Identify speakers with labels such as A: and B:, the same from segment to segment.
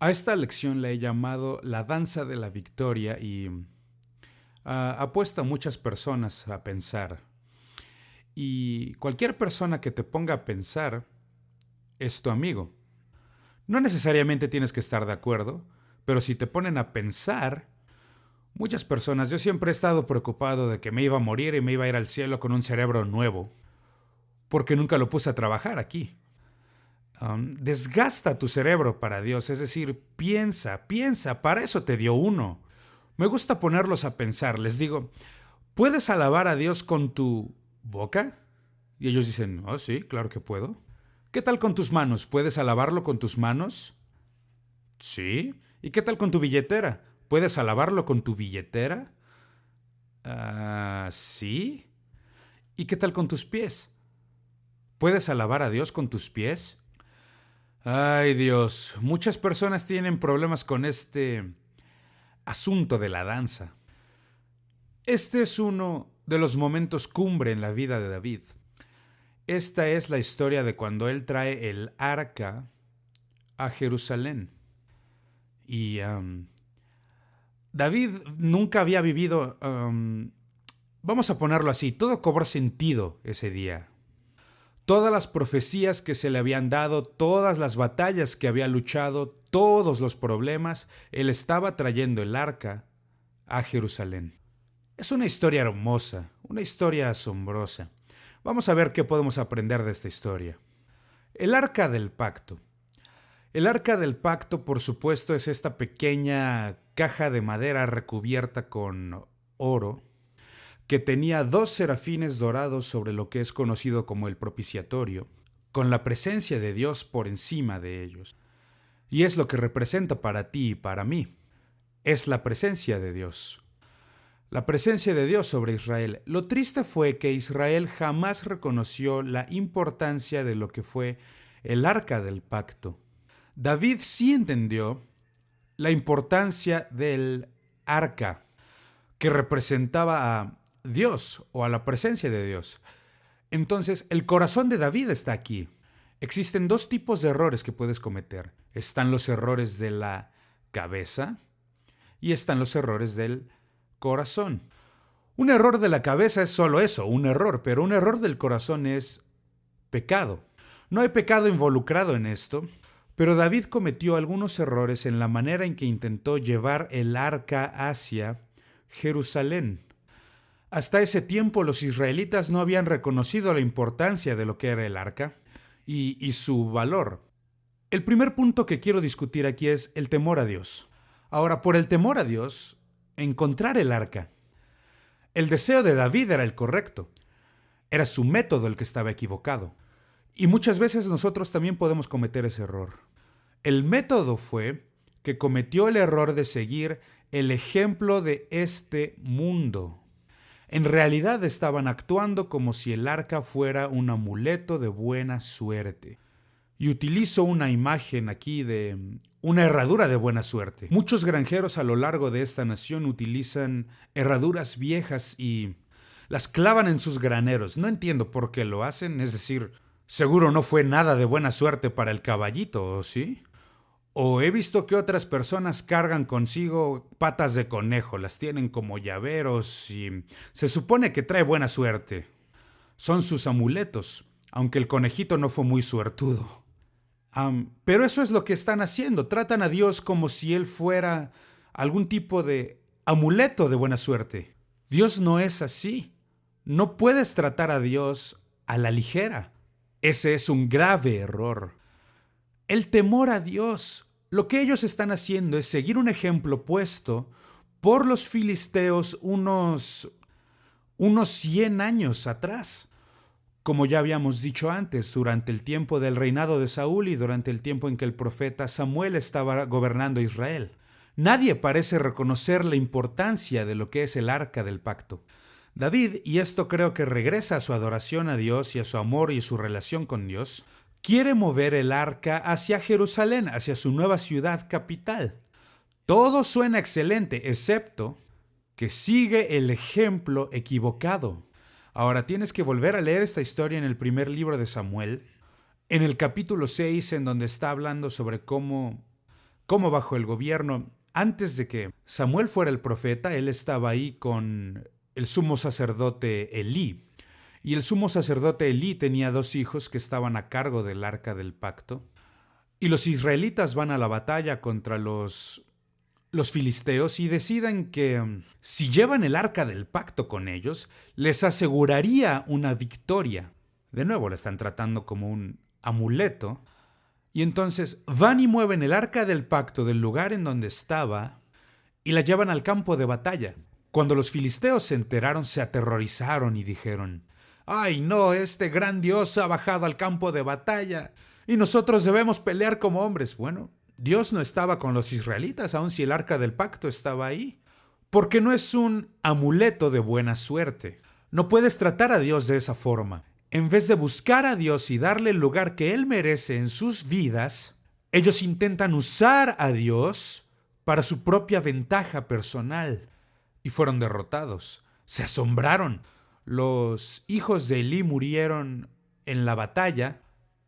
A: A esta lección le he llamado la danza de la victoria y ha puesto a muchas personas a pensar. Y cualquier persona que te ponga a pensar es tu amigo. No necesariamente tienes que estar de acuerdo, pero si te ponen a pensar, muchas personas, yo siempre he estado preocupado de que me iba a morir y me iba a ir al cielo con un cerebro nuevo, porque nunca lo puse a trabajar aquí. Desgasta tu cerebro para Dios, es decir, piensa, para eso te dio uno. Me gusta ponerlos a pensar, les digo, ¿puedes alabar a Dios con tu boca? Y ellos dicen, oh sí, claro que puedo. ¿Qué tal con tus manos? ¿Puedes alabarlo con tus manos? Sí. ¿Y qué tal con tu billetera? ¿Puedes alabarlo con tu billetera? Sí. ¿Y qué tal con tus pies? ¿Puedes alabar a Dios con tus pies? Ay Dios, muchas personas tienen problemas con este asunto de la danza. Este es uno de los momentos cumbre en la vida de David. Esta es la historia de cuando él trae el arca a Jerusalén. Y David nunca había vivido, vamos a ponerlo así, todo cobró sentido ese día. Todas las profecías que se le habían dado, todas las batallas que había luchado, todos los problemas, él estaba trayendo el arca a Jerusalén. Es una historia hermosa, una historia asombrosa. Vamos a ver qué podemos aprender de esta historia. El arca del pacto. El arca del pacto, por supuesto, es esta pequeña caja de madera recubierta con oro, que tenía dos serafines dorados sobre lo que es conocido como el propiciatorio, con la presencia de Dios por encima de ellos. Y es lo que representa para ti y para mí. Es la presencia de Dios. La presencia de Dios sobre Israel. Lo triste fue que Israel jamás reconoció la importancia de lo que fue el arca del pacto. David sí entendió la importancia del arca, que representaba a Dios o a la presencia de Dios. Entonces, el corazón de David está aquí. Existen dos tipos de errores que puedes cometer. Están los errores de la cabeza y están los errores del corazón. Un error de la cabeza es solo eso, un error, pero un error del corazón es pecado. No hay pecado involucrado en esto, pero David cometió algunos errores en la manera en que intentó llevar el arca hacia Jerusalén. Hasta ese tiempo los israelitas no habían reconocido la importancia de lo que era el arca y su valor. El primer punto que quiero discutir aquí es el temor a Dios. Ahora, por el temor a Dios, encontrar el arca. El deseo de David era el correcto. Era su método el que estaba equivocado. Y muchas veces nosotros también podemos cometer ese error. El método fue que cometió el error de seguir el ejemplo de este mundo. En realidad estaban actuando como si el arca fuera un amuleto de buena suerte. Y utilizo una imagen aquí de una herradura de buena suerte. Muchos granjeros a lo largo de esta nación utilizan herraduras viejas y las clavan en sus graneros. No entiendo por qué lo hacen, es decir, seguro no fue nada de buena suerte para el caballito, ¿o sí? O he visto que otras personas cargan consigo patas de conejo, las tienen como llaveros y se supone que trae buena suerte. Son sus amuletos, aunque el conejito no fue muy suertudo. Pero eso es lo que están haciendo, tratan a Dios como si Él fuera algún tipo de amuleto de buena suerte. Dios no es así. No puedes tratar a Dios a la ligera. Ese es un grave error. El temor a Dios. Lo que ellos están haciendo es seguir un ejemplo puesto por los filisteos unos 100 años atrás. Como ya habíamos dicho antes, durante el tiempo del reinado de Saúl y durante el tiempo en que el profeta Samuel estaba gobernando Israel. Nadie parece reconocer la importancia de lo que es el arca del pacto. David, y esto creo que regresa a su adoración a Dios y a su amor y su relación con Dios, quiere mover el arca hacia Jerusalén, hacia su nueva ciudad capital. Todo suena excelente, excepto que sigue el ejemplo equivocado. Ahora tienes que volver a leer esta historia en el primer libro de Samuel, en el capítulo 6, en donde está hablando sobre cómo cómo bajo el gobierno, antes de que Samuel fuera el profeta, él estaba ahí con el sumo sacerdote Elí. Y el sumo sacerdote Elí tenía 2 hijos que estaban a cargo del arca del pacto. Y los israelitas van a la batalla contra los filisteos y deciden que si llevan el arca del pacto con ellos, les aseguraría una victoria. De nuevo, la están tratando como un amuleto. Y entonces van y mueven el arca del pacto del lugar en donde estaba y la llevan al campo de batalla. Cuando los filisteos se enteraron, se aterrorizaron y dijeron: ¡ay no! Este gran Dios ha bajado al campo de batalla y nosotros debemos pelear como hombres. Bueno, Dios no estaba con los israelitas, aun si el arca del pacto estaba ahí, porque no es un amuleto de buena suerte. No puedes tratar a Dios de esa forma. En vez de buscar a Dios y darle el lugar que Él merece en sus vidas, ellos intentan usar a Dios para su propia ventaja personal. Y fueron derrotados. Se asombraron. Los hijos de Elí murieron en la batalla.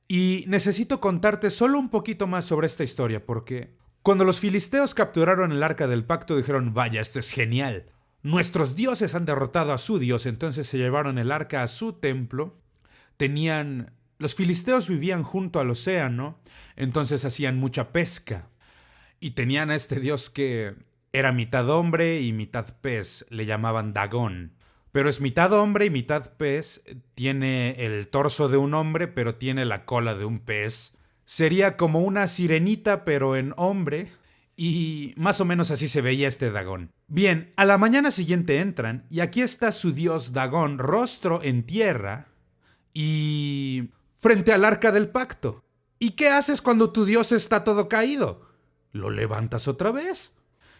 A: Y necesito contarte solo un poquito más sobre esta historia, porque cuando los filisteos capturaron el arca del pacto dijeron: vaya, esto es genial. Nuestros dioses han derrotado a su Dios. Entonces se llevaron el arca a su templo. Los filisteos vivían junto al océano, entonces hacían mucha pesca. Y tenían a este dios que era mitad hombre y mitad pez, le llamaban Dagón. Pero es mitad hombre y mitad pez, tiene el torso de un hombre, pero tiene la cola de un pez. Sería como una sirenita, pero en hombre, y más o menos así se veía este Dagón. Bien, a la mañana siguiente entran, y aquí está su dios Dagón, rostro en tierra, y frente al arca del pacto. ¿Y qué haces cuando tu Dios está todo caído? ¿Lo levantas otra vez?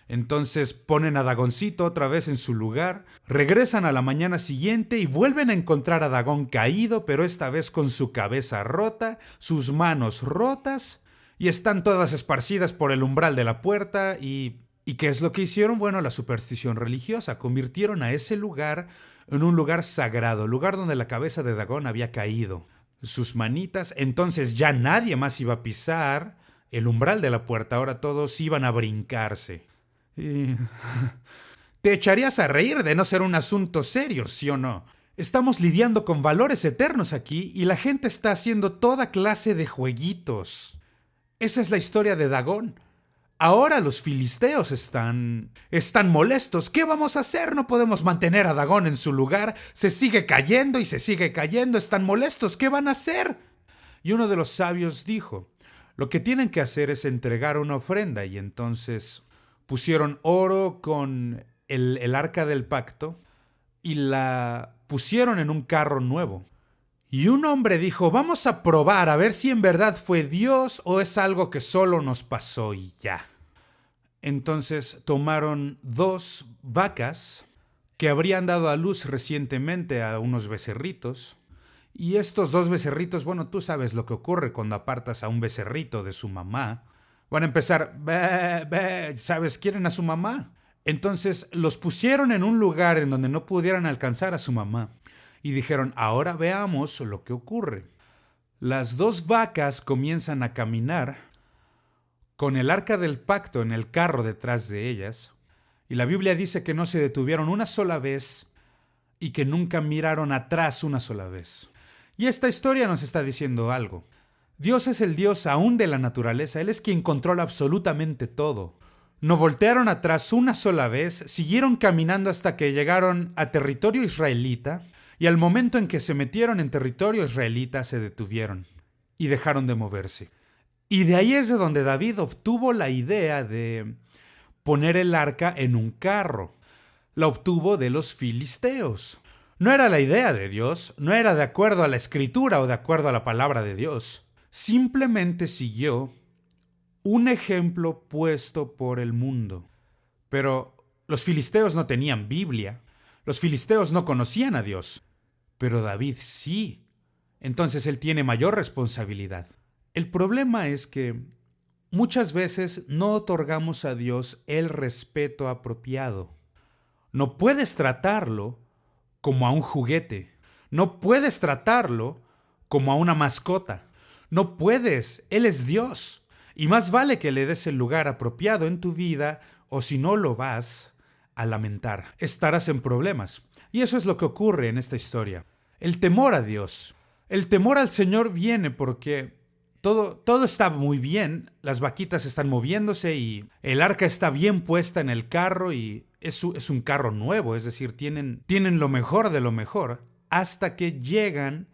A: Entonces ponen a Dagoncito otra vez en su lugar, regresan a la mañana siguiente y vuelven a encontrar a Dagón caído, pero esta vez con su cabeza rota, sus manos rotas, y están todas esparcidas por el umbral de la puerta. ¿Y qué es lo que hicieron? Bueno, la superstición religiosa. Convirtieron a ese lugar en un lugar sagrado, lugar donde la cabeza de Dagón había caído. Sus manitas, entonces ya nadie más iba a pisar el umbral de la puerta, ahora todos iban a brincarse. Te echarías a reír de no ser un asunto serio, ¿sí o no? Estamos lidiando con valores eternos aquí y la gente está haciendo toda clase de jueguitos. Esa es la historia de Dagón. Ahora los filisteos están molestos. ¿Qué vamos a hacer? No podemos mantener a Dagón en su lugar. Se sigue cayendo y se sigue cayendo. Están molestos. ¿Qué van a hacer? Y uno de los sabios dijo: lo que tienen que hacer es entregar una ofrenda. Y entonces pusieron oro con el arca del pacto y la pusieron en un carro nuevo. Y un hombre dijo: vamos a probar a ver si en verdad fue Dios o es algo que solo nos pasó y ya. Entonces tomaron 2 vacas que habrían dado a luz recientemente a unos becerritos. Y estos 2 becerritos, bueno, tú sabes lo que ocurre cuando apartas a un becerrito de su mamá. Van a empezar, bé, bé, ¿sabes? Quieren a su mamá. Entonces los pusieron en un lugar en donde no pudieran alcanzar a su mamá. Y dijeron: ahora veamos lo que ocurre. Las 2 vacas comienzan a caminar con el arca del pacto en el carro detrás de ellas. Y la Biblia dice que no se detuvieron una sola vez y que nunca miraron atrás una sola vez. Y esta historia nos está diciendo algo. Dios es el Dios aún de la naturaleza. Él es quien controla absolutamente todo. No voltearon atrás una sola vez, siguieron caminando hasta que llegaron a territorio israelita. Y al momento en que se metieron en territorio israelita se detuvieron y dejaron de moverse. Y de ahí es de donde David obtuvo la idea de poner el arca en un carro. La obtuvo de los filisteos. No era la idea de Dios, no era de acuerdo a la escritura o de acuerdo a la palabra de Dios. Simplemente siguió un ejemplo puesto por el mundo. Pero los filisteos no tenían Biblia. Los filisteos no conocían a Dios. Pero David sí. Entonces él tiene mayor responsabilidad. El problema es que muchas veces no otorgamos a Dios el respeto apropiado. No puedes tratarlo como a un juguete. No puedes tratarlo como a una mascota. No puedes. Él es Dios. Y más vale que le des el lugar apropiado en tu vida, o si no lo vas a lamentar. Estarás en problemas. Y eso es lo que ocurre en esta historia. El temor a Dios. El temor al Señor viene porque todo está muy bien, las vaquitas están moviéndose y el arca está bien puesta en el carro y es un carro nuevo, es decir, tienen lo mejor de lo mejor hasta que llegan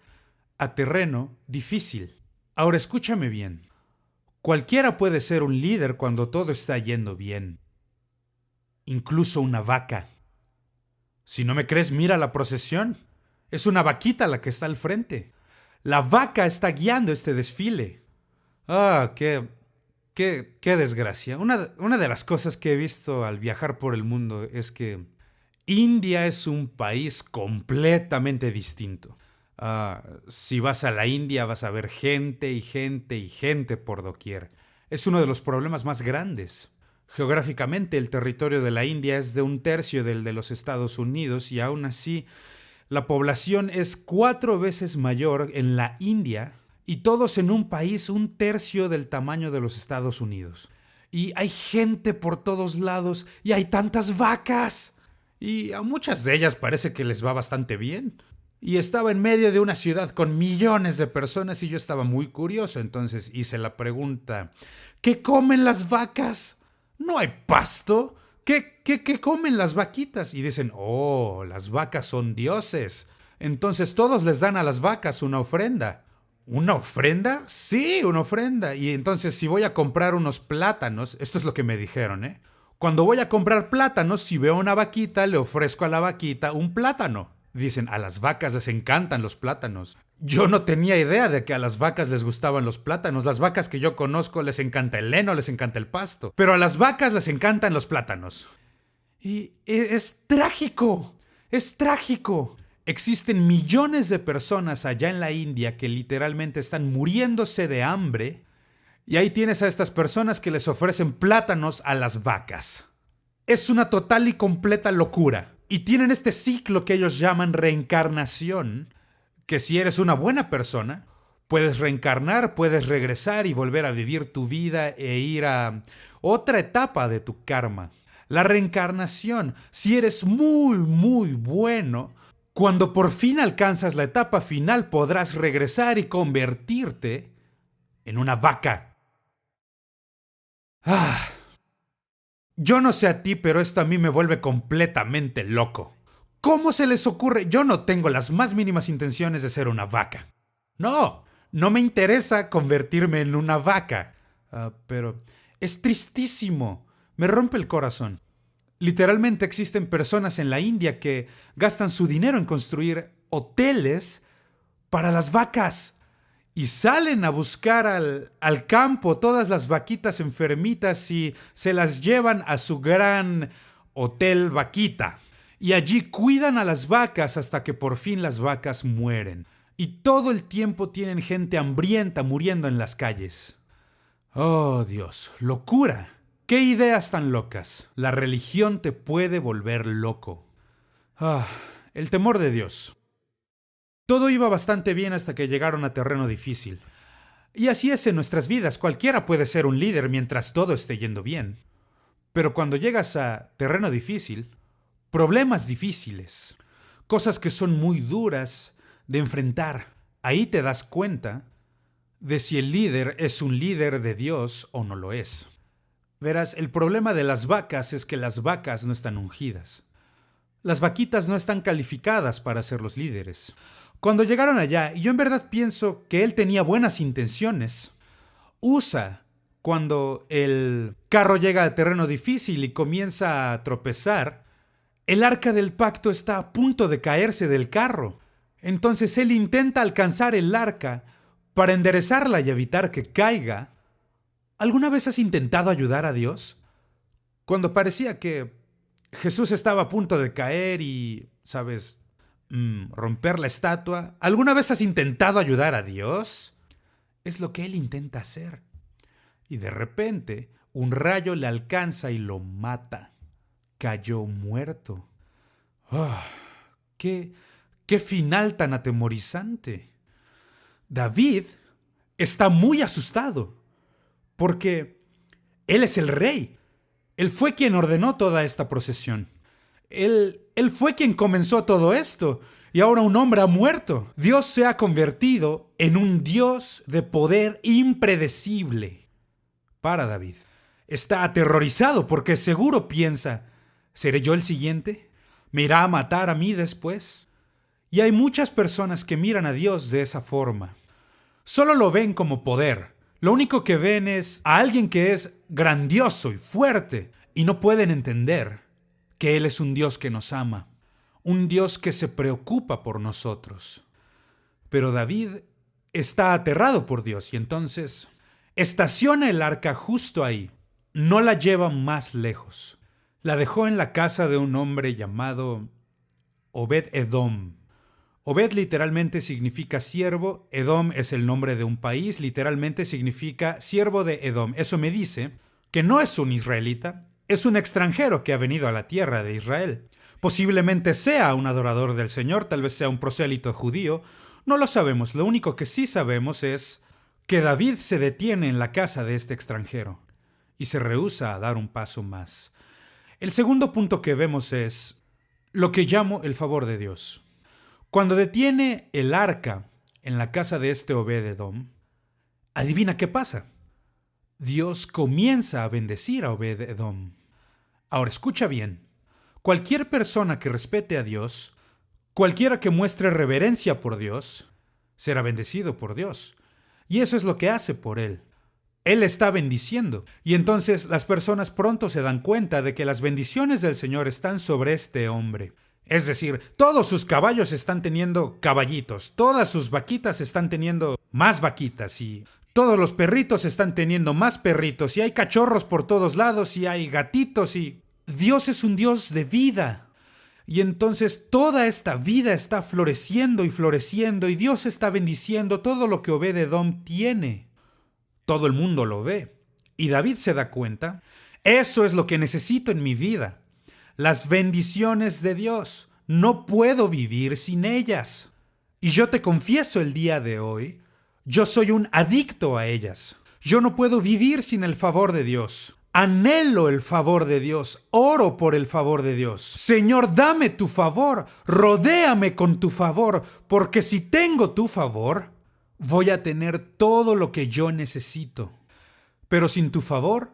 A: a terreno difícil. Ahora escúchame bien, cualquiera puede ser un líder cuando todo está yendo bien, incluso una vaca. Si no me crees, mira la procesión, es una vaquita la que está al frente. La vaca está guiando este desfile. Ah, qué desgracia. Una de las cosas que he visto al viajar por el mundo es que India es un país completamente distinto. Si vas a la India vas a ver gente y gente y gente por doquier. Es uno de los problemas más grandes. Geográficamente, el territorio de la India es de 1/3 del de los Estados Unidos y aún así la población es 4 veces mayor en la India y todos en un país 1/3 del tamaño de los Estados Unidos. Y hay gente por todos lados y hay tantas vacas. Y a muchas de ellas parece que les va bastante bien. Y estaba en medio de una ciudad con millones de personas y yo estaba muy curioso. Entonces hice la pregunta, ¿qué comen las vacas? ¿No hay pasto? ¿Qué comen las vaquitas? Y dicen, oh, las vacas son dioses. Entonces todos les dan a las vacas una ofrenda. ¿Una ofrenda? Sí, una ofrenda. Y entonces si voy a comprar unos plátanos, esto es lo que me dijeron, ¿eh? Cuando voy a comprar plátanos, si veo una vaquita, le ofrezco a la vaquita un plátano. Dicen, a las vacas les encantan los plátanos. Yo no tenía idea de que a las vacas les gustaban los plátanos. Las vacas que yo conozco les encanta el heno, les encanta el pasto. Pero a las vacas les encantan los plátanos. Y es trágico, es trágico. Existen millones de personas allá en la India que literalmente están muriéndose de hambre. Y ahí tienes a estas personas que les ofrecen plátanos a las vacas. Es una total y completa locura. Y tienen este ciclo que ellos llaman reencarnación, que si eres una buena persona, puedes reencarnar, puedes regresar y volver a vivir tu vida e ir a otra etapa de tu karma. La reencarnación, si eres muy, muy bueno, cuando por fin alcanzas la etapa final podrás regresar y convertirte en una vaca. Yo no sé a ti, pero esto a mí me vuelve completamente loco. ¿Cómo se les ocurre? Yo no tengo las más mínimas intenciones de ser una vaca. No me interesa convertirme en una vaca. Pero es tristísimo. Me rompe el corazón. Literalmente existen personas en la India que gastan su dinero en construir hoteles para las vacas. Y salen a buscar al campo todas las vaquitas enfermitas y se las llevan a su gran hotel vaquita. Y allí cuidan a las vacas hasta que por fin las vacas mueren. Y todo el tiempo tienen gente hambrienta muriendo en las calles. Oh, Dios, locura. ¿Qué ideas tan locas? La religión te puede volver loco. El temor de Dios. Todo iba bastante bien hasta que llegaron a terreno difícil. Y así es en nuestras vidas, cualquiera puede ser un líder mientras todo esté yendo bien. Pero cuando llegas a terreno difícil, problemas difíciles, cosas que son muy duras de enfrentar, ahí te das cuenta de si el líder es un líder de Dios o no lo es. Verás, el problema de las vacas es que las vacas no están ungidas. Las vaquitas no están calificadas para ser los líderes. Cuando llegaron allá, y yo en verdad pienso que él tenía buenas intenciones, Usa, cuando el carro llega a terreno difícil y comienza a tropezar, el arca del pacto está a punto de caerse del carro. Entonces él intenta alcanzar el arca para enderezarla y evitar que caiga. ¿Alguna vez has intentado ayudar a Dios? Cuando parecía que Jesús estaba a punto de caer y, ¿sabes?, romper la estatua. ¿Alguna vez has intentado ayudar a Dios? Es lo que él intenta hacer. Y de repente, un rayo le alcanza y lo mata. Cayó muerto. ¡Qué final tan atemorizante! David está muy asustado, porque Él es el rey. Él fue quien ordenó toda esta procesión. Él fue quien comenzó todo esto. Y ahora un hombre ha muerto. Dios se ha convertido en un Dios de poder impredecible para David. Está aterrorizado porque seguro piensa, ¿seré yo el siguiente? ¿Me irá a matar a mí después? Y hay muchas personas que miran a Dios de esa forma. Solo lo ven como poder. Lo único que ven es a alguien que es grandioso y fuerte y no pueden entender que Él es un Dios que nos ama, un Dios que se preocupa por nosotros. Pero David está aterrado por Dios y entonces estaciona el arca justo ahí. No la lleva más lejos. La dejó en la casa de un hombre llamado Obed-Edom. Obed literalmente significa siervo, Edom es el nombre de un país, literalmente significa siervo de Edom. Eso me dice que no es un israelita, es un extranjero que ha venido a la tierra de Israel. Posiblemente sea un adorador del Señor, tal vez sea un prosélito judío, no lo sabemos. Lo único que sí sabemos es que David se detiene en la casa de este extranjero y se rehúsa a dar un paso más. El segundo punto que vemos es lo que llamo el favor de Dios. Cuando detiene el arca en la casa de este Obed-Edom, adivina qué pasa. Dios comienza a bendecir a Obed-Edom. Ahora escucha bien. Cualquier persona que respete a Dios, cualquiera que muestre reverencia por Dios, será bendecido por Dios. Y eso es lo que hace por Él. Él está bendiciendo. Y entonces las personas pronto se dan cuenta de que las bendiciones del Señor están sobre este hombre. Es decir, todos sus caballos están teniendo caballitos, todas sus vaquitas están teniendo más vaquitas y todos los perritos están teniendo más perritos y hay cachorros por todos lados y hay gatitos y Dios es un Dios de vida. Y entonces toda esta vida está floreciendo y Dios está bendiciendo todo lo que Obed-Edom tiene. Todo el mundo lo ve. Y David se da cuenta, eso es lo que necesito en mi vida. Las bendiciones de Dios. No puedo vivir sin ellas. Y yo te confieso el día de hoy, yo soy un adicto a ellas. Yo no puedo vivir sin el favor de Dios. Anhelo el favor de Dios, oro por el favor de Dios. Señor, dame tu favor, rodéame con tu favor, porque si tengo tu favor, voy a tener todo lo que yo necesito. Pero sin tu favor,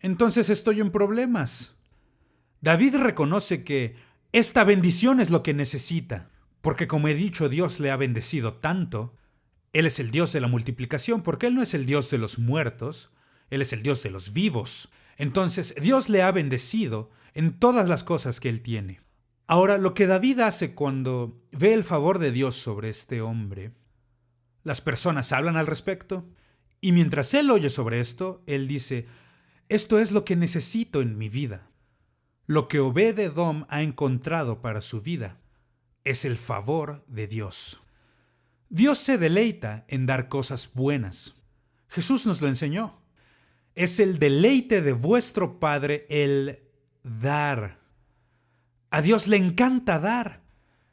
A: entonces estoy en problemas. David reconoce que esta bendición es lo que necesita, porque como he dicho, Dios le ha bendecido tanto. Él es el Dios de la multiplicación, porque Él no es el Dios de los muertos, Él es el Dios de los vivos. Entonces, Dios le ha bendecido en todas las cosas que Él tiene. Ahora, lo que David hace cuando ve el favor de Dios sobre este hombre, las personas hablan al respecto, y mientras él oye sobre esto, él dice, esto es lo que necesito en mi vida. Lo que Obed-Edom ha encontrado para su vida es el favor de Dios. Dios se deleita en dar cosas buenas. Jesús nos lo enseñó. Es el deleite de vuestro Padre el dar. A Dios le encanta dar.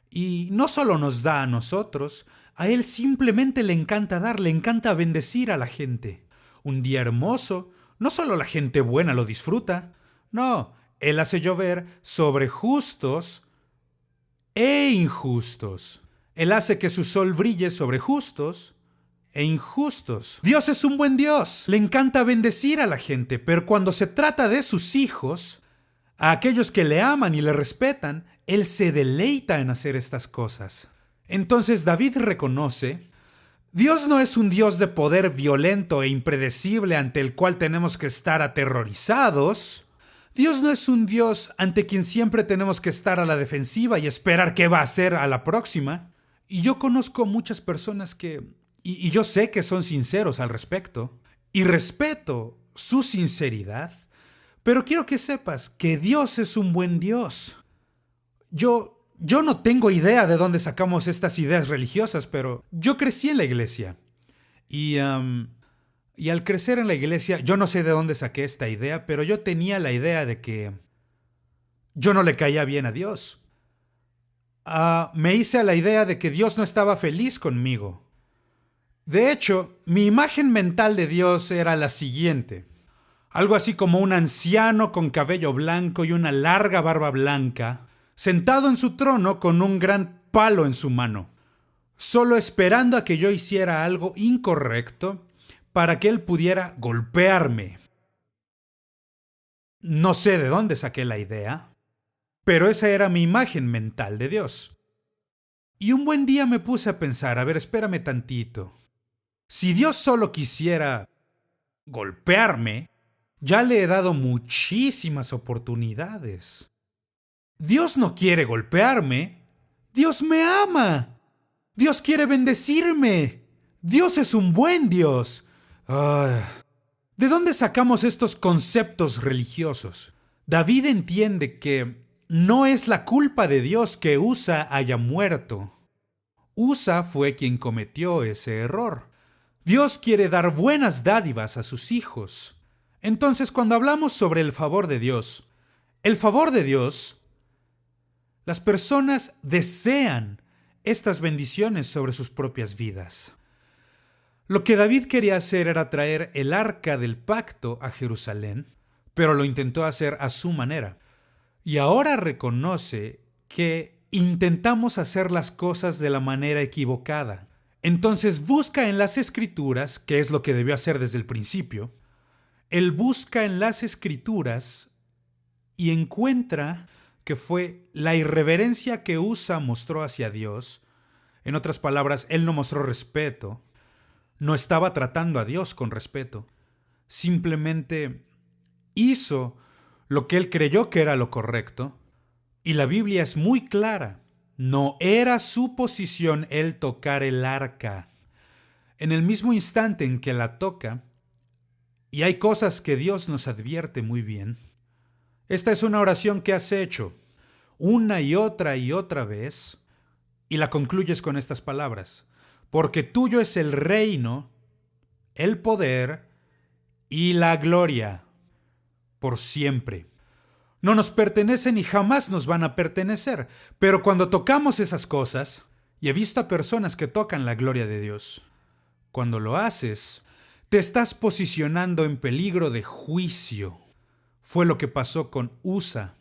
A: Y no solo nos da a nosotros, a Él simplemente le encanta dar, le encanta bendecir a la gente. Un día hermoso, no solo la gente buena lo disfruta, no, Él hace llover sobre justos e injustos. Él hace que su sol brille sobre justos e injustos. Dios es un buen Dios, le encanta bendecir a la gente, pero cuando se trata de sus hijos, a aquellos que le aman y le respetan, Él se deleita en hacer estas cosas. Entonces David reconoce, Dios no es un Dios de poder violento e impredecible ante el cual tenemos que estar aterrorizados. Dios no es un Dios ante quien siempre tenemos que estar a la defensiva y esperar qué va a hacer a la próxima. Y yo conozco muchas personas y yo sé que son sinceros al respecto, y respeto su sinceridad, pero quiero que sepas que Dios es un buen Dios. Yo no tengo idea de dónde sacamos estas ideas religiosas, pero yo crecí en la iglesia. Y al crecer en la iglesia, yo no sé de dónde saqué esta idea, pero yo tenía la idea de que yo no le caía bien a Dios. Me hice a la idea de que Dios no estaba feliz conmigo. De hecho, mi imagen mental de Dios era la siguiente. Algo así como un anciano con cabello blanco y una larga barba blanca, sentado en su trono con un gran palo en su mano, solo esperando a que yo hiciera algo incorrecto para que él pudiera golpearme. No sé de dónde saqué la idea, pero esa era mi imagen mental de Dios. Y un buen día me puse a pensar, a ver, espérame tantito. Si Dios solo quisiera golpearme, ya le he dado muchísimas oportunidades. Dios no quiere golpearme. Dios me ama. Dios quiere bendecirme. Dios es un buen Dios. ¿De dónde sacamos estos conceptos religiosos? David entiende que no es la culpa de Dios que Usa haya muerto. Usa fue quien cometió ese error. Dios quiere dar buenas dádivas a sus hijos. Entonces, cuando hablamos sobre el favor de Dios, las personas desean estas bendiciones sobre sus propias vidas. Lo que David quería hacer era traer el arca del pacto a Jerusalén, pero lo intentó hacer a su manera. Y ahora reconoce que intentamos hacer las cosas de la manera equivocada. Entonces busca en las Escrituras, que es lo que debió hacer desde el principio. Él busca en las Escrituras y encuentra que fue la irreverencia que Usa mostró hacia Dios. En otras palabras, él no mostró respeto. No estaba tratando a Dios con respeto. Simplemente hizo lo que él creyó que era lo correcto. Y la Biblia es muy clara. No era su posición el tocar el arca. En el mismo instante en que la toca, y hay cosas que Dios nos advierte muy bien, esta es una oración que has hecho una y otra vez, y la concluyes con estas palabras: porque tuyo es el reino, el poder y la gloria, por siempre. No nos pertenecen y jamás nos van a pertenecer, pero cuando tocamos esas cosas, y he visto a personas que tocan la gloria de Dios, cuando lo haces, te estás posicionando en peligro de juicio. Fue lo que pasó con Usa.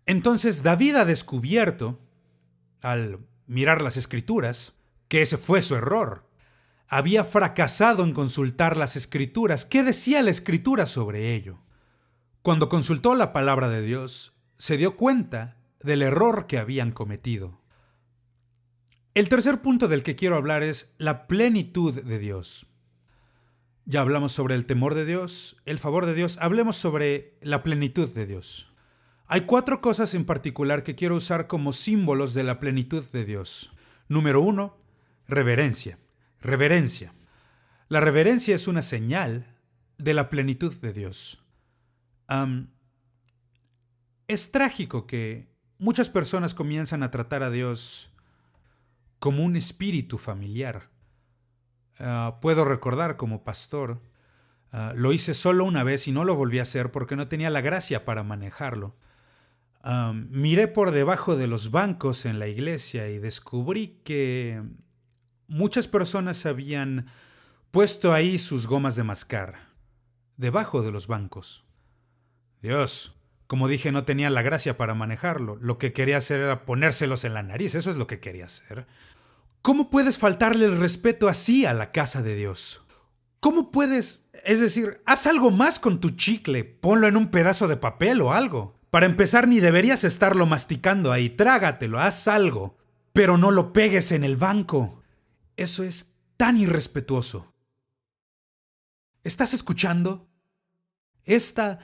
A: Entonces David ha descubierto, al mirar las Escrituras, que ese fue su error. Había fracasado en consultar las Escrituras. ¿Qué decía la Escritura sobre ello? Cuando consultó la palabra de Dios, se dio cuenta del error que habían cometido. El tercer punto del que quiero hablar es la plenitud de Dios. Ya hablamos sobre el temor de Dios, el favor de Dios. Hablemos sobre la plenitud de Dios. Hay 4 cosas en particular que quiero usar como símbolos de la plenitud de Dios. Número 1, reverencia. Reverencia. La reverencia es una señal de la plenitud de Dios. Es trágico que muchas personas comienzan a tratar a Dios como un espíritu familiar. Puedo recordar como pastor, lo hice solo una vez y no lo volví a hacer porque no tenía la gracia para manejarlo. Miré por debajo de los bancos en la iglesia y descubrí que muchas personas habían puesto ahí sus gomas de mascar, debajo de los bancos. Dios, como dije, no tenía la gracia para manejarlo. Lo que quería hacer era ponérselos en la nariz, eso es lo que quería hacer. ¿Cómo puedes faltarle el respeto así a la casa de Dios? ¿Cómo puedes? Es decir, haz algo más con tu chicle, ponlo en un pedazo de papel o algo. Para empezar, ni deberías estarlo masticando ahí, trágatelo, haz algo, pero no lo pegues en el banco. Eso es tan irrespetuoso. ¿Estás escuchando? Esta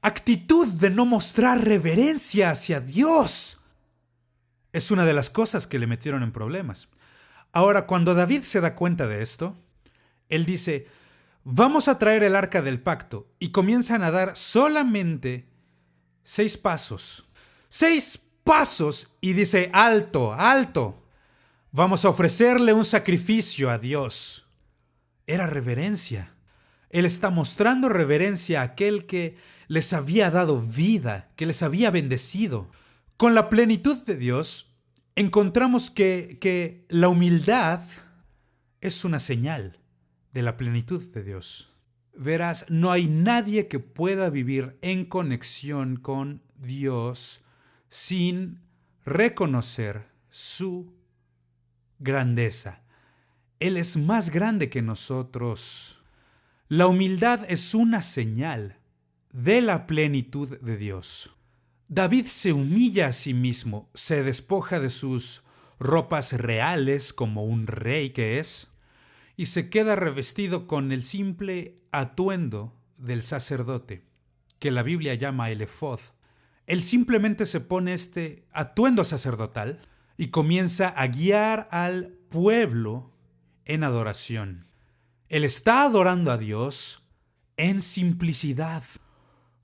A: actitud de no mostrar reverencia hacia Dios es una de las cosas que le metieron en problemas. Ahora, cuando David se da cuenta de esto, él dice: vamos a traer el arca del pacto, y comienzan a dar solamente 6 pasos. 6 pasos, y dice: alto, alto. Vamos a ofrecerle un sacrificio a Dios. Era reverencia. Él está mostrando reverencia a aquel que les había dado vida, que les había bendecido. Con la plenitud de Dios, encontramos que la humildad es una señal. de la plenitud de Dios. Verás, no hay nadie que pueda vivir en conexión con Dios sin reconocer su grandeza. Él es más grande que nosotros. La humildad es una señal de la plenitud de Dios. David se humilla a sí mismo, se despoja de sus ropas reales como un rey que es, y se queda revestido con el simple atuendo del sacerdote, que la Biblia llama el efod. Él simplemente se pone este atuendo sacerdotal y comienza a guiar al pueblo en adoración. Él está adorando a Dios en simplicidad.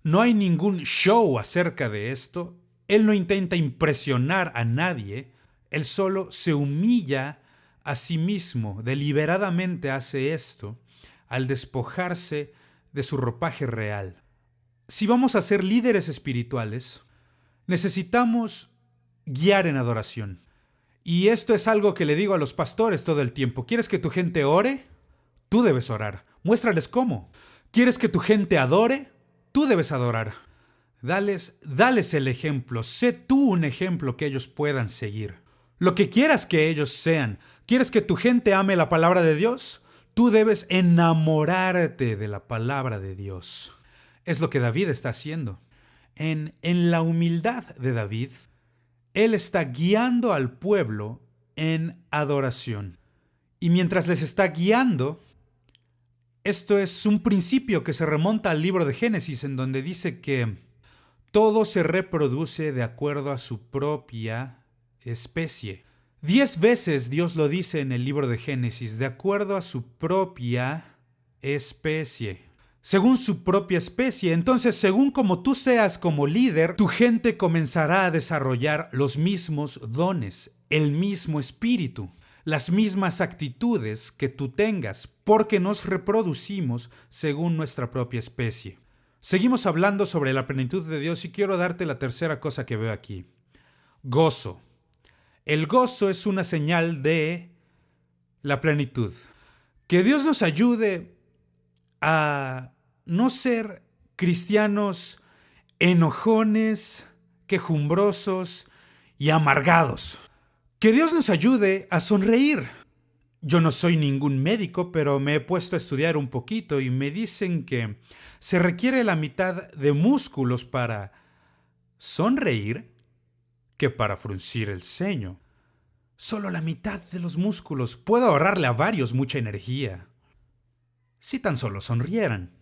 A: No hay ningún show acerca de esto. Él no intenta impresionar a nadie. Él solo se humilla a sí mismo. Deliberadamente hace esto al despojarse de su ropaje real. Si vamos a ser líderes espirituales, necesitamos guiar en adoración. Y esto es algo que le digo a los pastores todo el tiempo. ¿Quieres que tu gente ore? Tú debes orar. Muéstrales cómo. ¿Quieres que tu gente adore? Tú debes adorar. Dales el ejemplo. Sé tú un ejemplo que ellos puedan seguir. Lo que quieras que ellos sean. ¿Quieres que tu gente ame la palabra de Dios? Tú debes enamorarte de la palabra de Dios. Es lo que David está haciendo. En la humildad de David, él está guiando al pueblo en adoración. Y mientras les está guiando, esto es un principio que se remonta al libro de Génesis, en donde dice que todo se reproduce de acuerdo a su propia especie. 10 veces Dios lo dice en el libro de Génesis, de acuerdo a su propia especie. Según su propia especie. Entonces, según como tú seas como líder, tu gente comenzará a desarrollar los mismos dones, el mismo espíritu, las mismas actitudes que tú tengas, porque nos reproducimos según nuestra propia especie. Seguimos hablando sobre la plenitud de Dios y quiero darte la tercera cosa que veo aquí. Gozo. El gozo es una señal de la plenitud. Que Dios nos ayude a no ser cristianos enojones, quejumbrosos y amargados. Que Dios nos ayude a sonreír. Yo no soy ningún médico, pero me he puesto a estudiar un poquito y me dicen que se requiere la mitad de músculos para sonreír que para fruncir el ceño. Solo la mitad de los músculos. Puedo ahorrarle a varios mucha energía. Si tan solo sonrieran.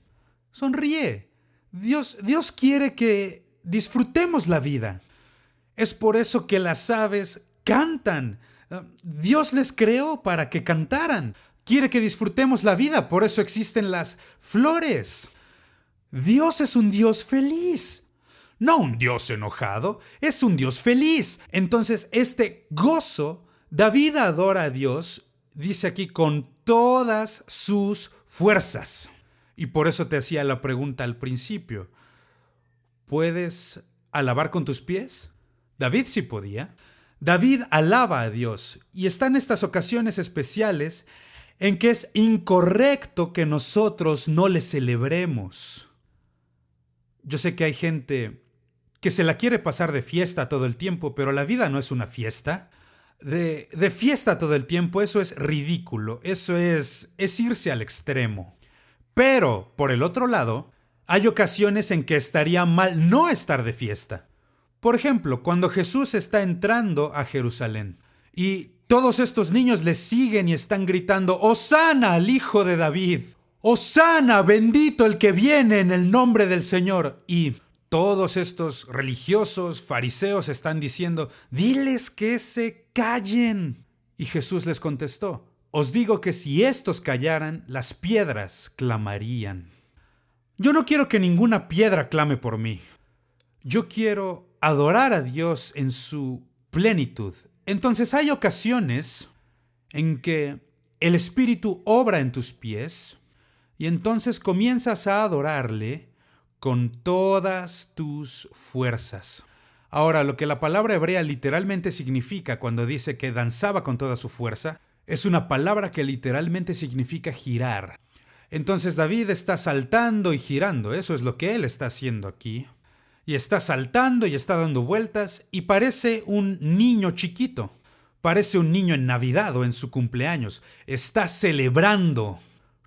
A: Sonríe. Dios quiere que disfrutemos la vida. Es por eso que las aves cantan. Dios les creó para que cantaran. Quiere que disfrutemos la vida, por eso existen las flores. Dios es un Dios feliz. No un Dios enojado, es un Dios feliz. Entonces, este gozo, David adora a Dios, dice aquí, con todas sus fuerzas. Y por eso te hacía la pregunta al principio. ¿Puedes alabar con tus pies? David sí podía. David alaba a Dios y están estas ocasiones especiales en que es incorrecto que nosotros no le celebremos. Yo sé que hay gente que se la quiere pasar de fiesta todo el tiempo, pero la vida no es una fiesta. De fiesta todo el tiempo, eso es ridículo, eso es irse al extremo. Pero, por el otro lado, hay ocasiones en que estaría mal no estar de fiesta. Por ejemplo, cuando Jesús está entrando a Jerusalén y todos estos niños le siguen y están gritando, ¡Hosana al Hijo de David! ¡Hosana, bendito el que viene en el nombre del Señor! Y todos estos religiosos, fariseos están diciendo, ¡diles que se callen! Y Jesús les contestó, os digo que si estos callaran, las piedras clamarían. Yo no quiero que ninguna piedra clame por mí. Yo quiero adorar a Dios en su plenitud. Entonces hay ocasiones en que el Espíritu obra en tus pies y entonces comienzas a adorarle con todas tus fuerzas. Ahora, lo que la palabra hebrea literalmente significa cuando dice que danzaba con toda su fuerza, Es una palabra que literalmente significa girar. Entonces David está saltando y girando, eso es lo que él está haciendo aquí. Y está saltando y está dando vueltas y parece un niño chiquito. Parece un niño en Navidad o en su cumpleaños. Está celebrando.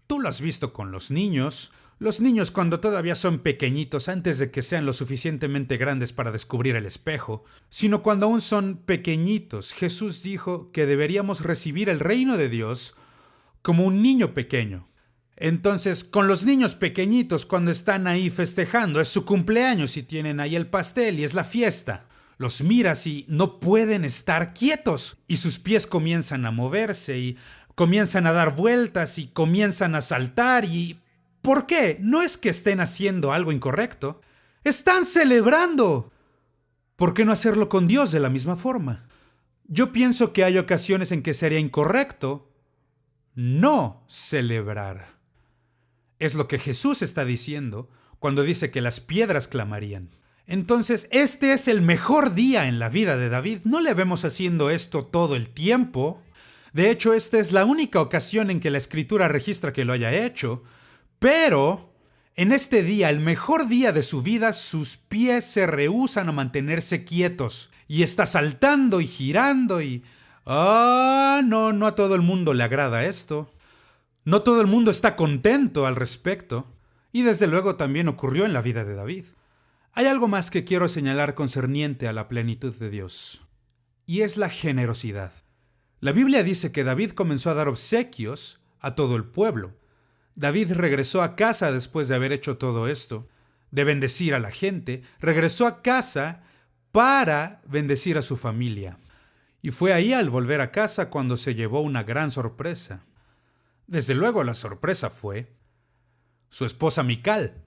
A: Tú lo has visto con los niños. Los niños cuando todavía son pequeñitos, antes de que sean lo suficientemente grandes para descubrir el espejo, sino cuando aún son pequeñitos. Jesús dijo que deberíamos recibir el reino de Dios como un niño pequeño. Entonces, con los niños pequeñitos, cuando están ahí festejando, es su cumpleaños y tienen ahí el pastel y es la fiesta, los miras y no pueden estar quietos y sus pies comienzan a moverse y comienzan a dar vueltas y comienzan a saltar y... ¿Por qué? No es que estén haciendo algo incorrecto. ¡Están celebrando! ¿Por qué no hacerlo con Dios de la misma forma? Yo pienso que hay ocasiones en que sería incorrecto no celebrar. Es lo que Jesús está diciendo cuando dice que las piedras clamarían. Entonces, este es el mejor día en la vida de David. No le vemos haciendo esto todo el tiempo. De hecho, esta es la única ocasión en que la Escritura registra que lo haya hecho. Pero, en este día, el mejor día de su vida, sus pies se rehúsan a mantenerse quietos. Y está saltando y girando y... no a todo el mundo le agrada esto. No todo el mundo está contento al respecto, y desde luego también ocurrió en la vida de David. Hay algo más que quiero señalar concerniente a la plenitud de Dios, y es la generosidad. La Biblia dice que David comenzó a dar obsequios a todo el pueblo. David regresó a casa después de haber hecho todo esto, de bendecir a la gente, regresó a casa para bendecir a su familia. Y fue ahí al volver a casa cuando se llevó una gran sorpresa. Desde luego la sorpresa fue su esposa Mical.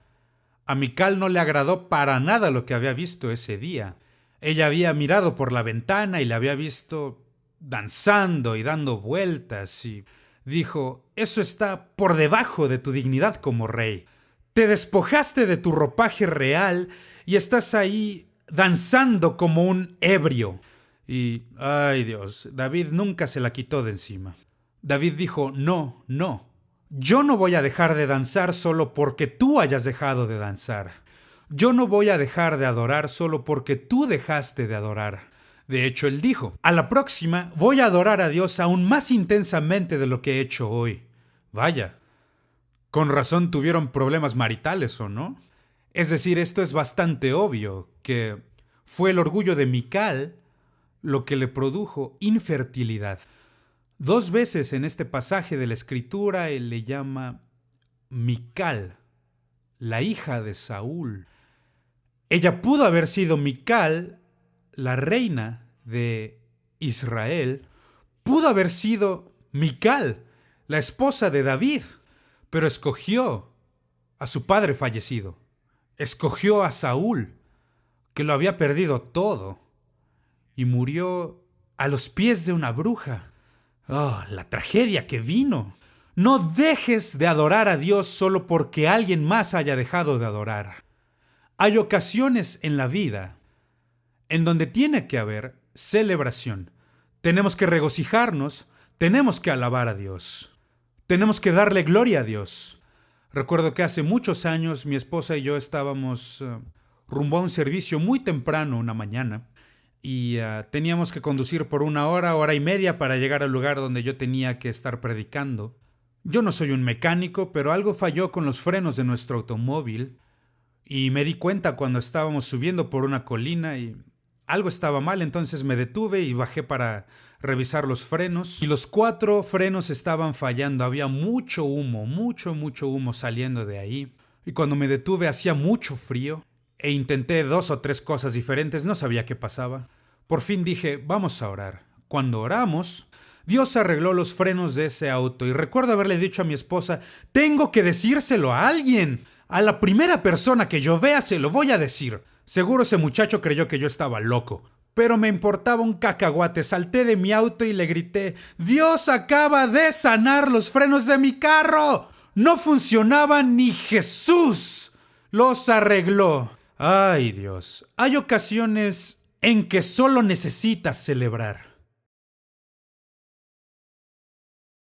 A: A Mical no le agradó para nada lo que había visto ese día. Ella había mirado por la ventana y la había visto danzando y dando vueltas y dijo: eso está por debajo de tu dignidad como rey. Te despojaste de tu ropaje real y estás ahí danzando como un ebrio. Y, ay Dios, David nunca se la quitó de encima. David dijo: no, yo no voy a dejar de danzar solo porque tú hayas dejado de danzar. Yo no voy a dejar de adorar solo porque tú dejaste de adorar. De hecho, él dijo: a la próxima voy a adorar a Dios aún más intensamente de lo que he hecho hoy. Vaya, con razón tuvieron problemas maritales, ¿o no? Es decir, esto es bastante obvio, que fue el orgullo de Mical lo que le produjo infertilidad. 2 veces en este pasaje de la Escritura él le llama Mical, la hija de Saúl. Ella pudo haber sido Mical, la reina de Israel. Pudo haber sido Mical, la esposa de David, pero escogió a su padre fallecido. Escogió a Saúl, que lo había perdido todo, y murió a los pies de una bruja. ¡Oh, la tragedia que vino! No dejes de adorar a Dios solo porque alguien más haya dejado de adorar. Hay ocasiones en la vida en donde tiene que haber celebración. Tenemos que regocijarnos, tenemos que alabar a Dios. Tenemos que darle gloria a Dios. Recuerdo que hace muchos años mi esposa y yo estábamos rumbo a un servicio muy temprano una mañana. Y teníamos que conducir por 1 hora, hora y media para llegar al lugar donde yo tenía que estar predicando. Yo no soy un mecánico, pero algo falló con los frenos de nuestro automóvil y me di cuenta cuando estábamos subiendo por una colina y algo estaba mal, entonces me detuve y bajé para revisar los frenos y los 4 frenos estaban fallando. Había mucho humo, mucho humo saliendo de ahí. Y cuando me detuve hacía mucho frío. E intenté 2 o 3 cosas diferentes, no sabía qué pasaba. Por fin dije: vamos a orar. Cuando oramos, Dios arregló los frenos de ese auto y recuerdo haberle dicho a mi esposa: tengo que decírselo a alguien. A la primera persona que yo vea se lo voy a decir. Seguro ese muchacho creyó que yo estaba loco, pero me importaba un cacahuate. Salté de mi auto y le grité: Dios acaba de sanar los frenos de mi carro. No funcionaban ni Jesús los arregló. Ay Dios, hay ocasiones en que solo necesitas celebrar.